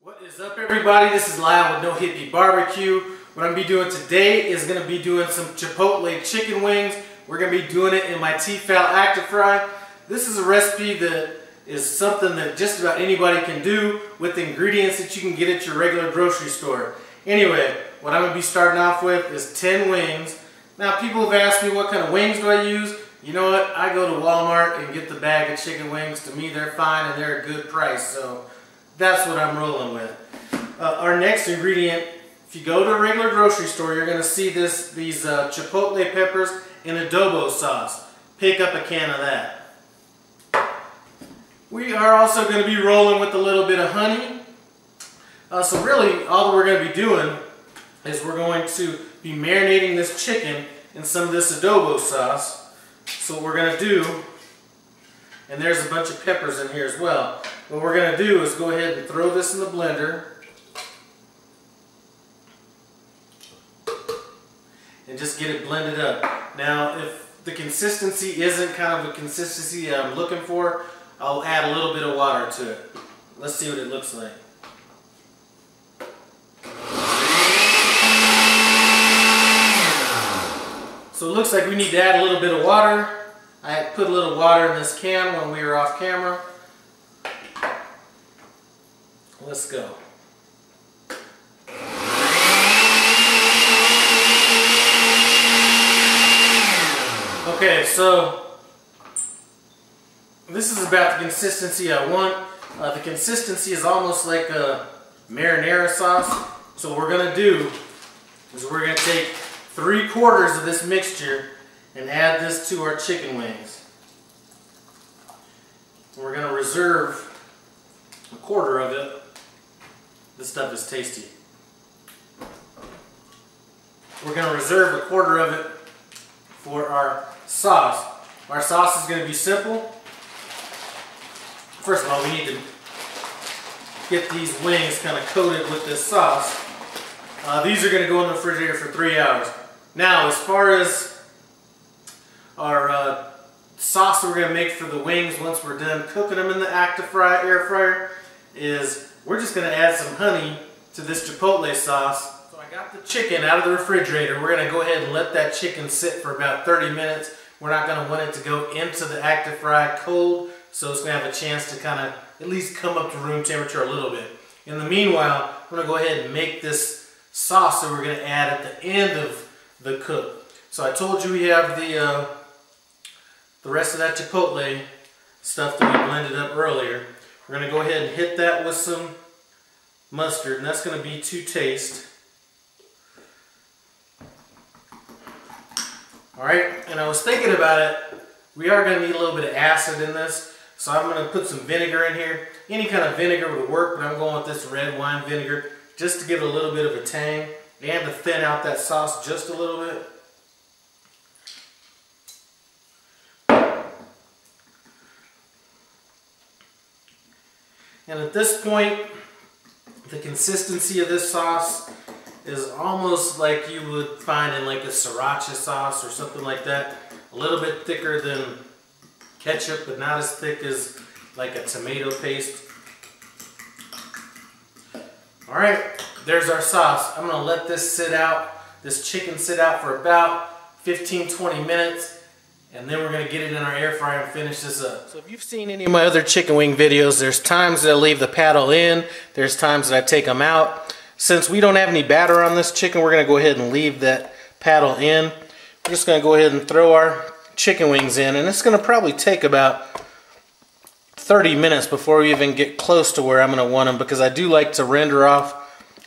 What is up, everybody? This is Lyle with No Hippie BBQ. What I'm going to be doing today is going to be doing some Chipotle chicken wings. We're going to be doing it in my Tfal Airfryer. This is a recipe that is something that just about anybody can do with ingredients that you can get at your regular grocery store. Anyway, what I'm going to be starting off with is 10 wings. Now, people have asked me what kind of wings do I use. You know what? I go to Walmart and get the bag of chicken wings. To me, they're fine and they're a good price. So that's what I'm rolling with. Our next ingredient, if you go to a regular grocery store, you're going to see these Chipotle Peppers and adobo sauce. Pick up a can of that. We are also going to be rolling with a little bit of honey. So really, all that we're going to be doing is we're going to be marinating this chicken in some of this adobo sauce. So what we're going to do, and there's a bunch of peppers in here as well. What we're going to do is go ahead and throw this in the blender and just get it blended up. Now, if the consistency isn't kind of the consistency that I'm looking for, I'll add a little bit of water to it. Let's see what it looks like. So it looks like we need to add a little bit of water. I put a little water in this can when we were off camera. Let's go. Okay, so this is about the consistency I want. The consistency is almost like a marinara sauce. So what we're going to do is we're going to take 3/4 of this mixture and add this to our chicken wings. We're going to reserve 1/4 of it. This stuff is tasty. We're going to reserve 1/4 of it for our sauce. Our sauce is going to be simple. First of all, we need to get these wings kind of coated with this sauce. These are going to go in the refrigerator for 3 hours. Now, as far as our sauce that we're going to make for the wings once we're done cooking them in the air fryer is we're just going to add some honey to this Chipotle sauce. So I got the chicken out of the refrigerator. We're going to go ahead and let that chicken sit for about 30 minutes. We're not going to want it to go into the active fry cold, so it's going to have a chance to kind of at least come up to room temperature a little bit. In the meanwhile, I'm going to go ahead and make this sauce that we're going to add at the end of the cook. So I told you we have the rest of that Chipotle stuff that we blended up earlier. We're going to go ahead and hit that with some mustard, and that's going to be to taste. Alright, and I was thinking about it, we are going to need a little bit of acid in this, so I'm going to put some vinegar in here. Any kind of vinegar would work, but I'm going with this red wine vinegar just to give it a little bit of a tang and to thin out that sauce just a little bit. And at this point, the consistency of this sauce is almost like you would find in like a sriracha sauce or something like that. A little bit thicker than ketchup, but not as thick as like a tomato paste. Alright, there's our sauce. I'm going to let this sit out, this chicken sit out for about 15-20 minutes. And then we're going to get it in our air fryer and finish this up. So if you've seen any of my other chicken wing videos, there's times that I leave the paddle in. There's times that I take them out. Since we don't have any batter on this chicken, we're going to go ahead and leave that paddle in. We're just going to go ahead and throw our chicken wings in. And it's going to probably take about 30 minutes before we even get close to where I'm going to want them. Because I do like to render off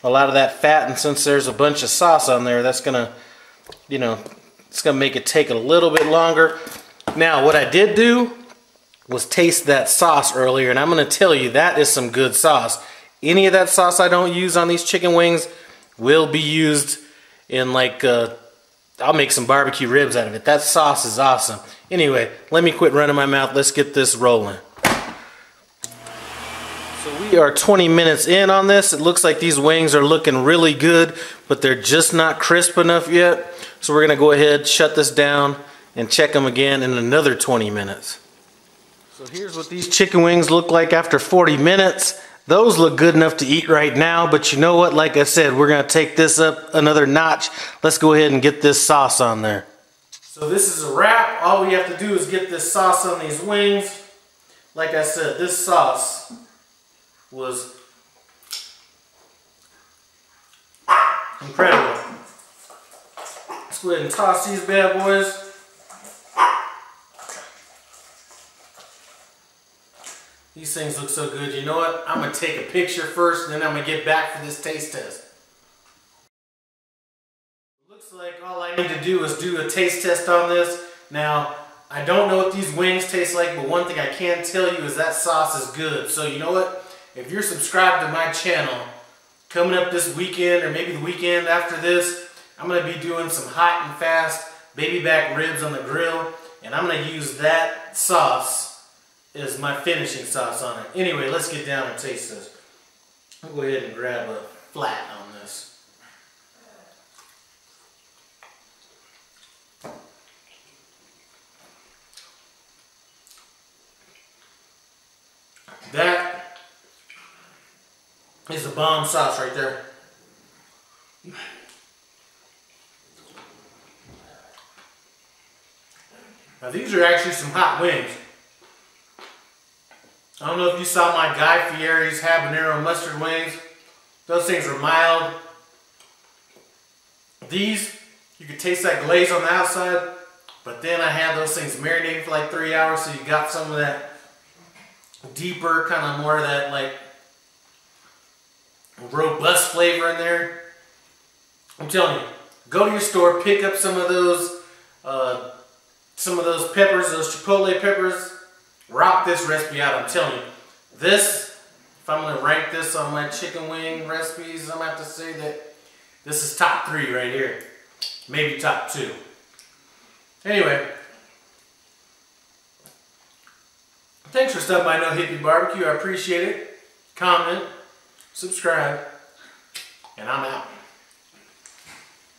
a lot of that fat. And since there's a bunch of sauce on there, that's going to, you know, it's going to make it take a little bit longer. Now, what I did do was taste that sauce earlier, and I'm going to tell you that is some good sauce. Any of that sauce I don't use on these chicken wings will be used in like, I'll make some barbecue ribs out of it. That sauce is awesome. Anyway, let me quit running my mouth. Let's get this rolling. So we are 20 minutes in on this. It looks like these wings are looking really good, but they're just not crisp enough yet. So we're going to go ahead, shut this down, and check them again in another 20 minutes. So here's what these chicken wings look like after 40 minutes. Those look good enough to eat right now, but you know what? Like I said, we're gonna take this up another notch. Let's go ahead and get this sauce on there. So this is a wrap. All we have to do is get this sauce on these wings. Like I said, this sauce was incredible. Let's go ahead and toss these bad boys. These things look so good. You know what? I'm going to take a picture first, and then I'm going to get back for this taste test. Looks like all I need to do is do a taste test on this. Now, I don't know what these wings taste like, but one thing I can tell you is that sauce is good. So you know what? If you're subscribed to my channel, coming up this weekend, or maybe the weekend after this, I'm going to be doing some hot and fast baby back ribs on the grill, and I'm going to use that sauce is my finishing sauce on it. Anyway, let's get down and taste this. I'll go ahead and grab a flat on this. That is a bomb sauce right there. Now these are actually some hot wings. I don't know if you saw my Guy Fieri's habanero mustard wings. Those things are mild. These, you can taste that glaze on the outside, but then I had those things marinating for like 3 hours, so you got some of that deeper, kind of more of that like robust flavor in there. I'm telling you, go to your store, pick up some of those peppers, those Chipotle peppers. Rock this recipe out, I'm telling you. This, if I'm going to rank this on my chicken wing recipes, I'm going to have to say that this is top 3 right here. Maybe top 2. Anyway, thanks for stopping by No Hippie BBQ. I appreciate it. Comment, subscribe, and I'm out.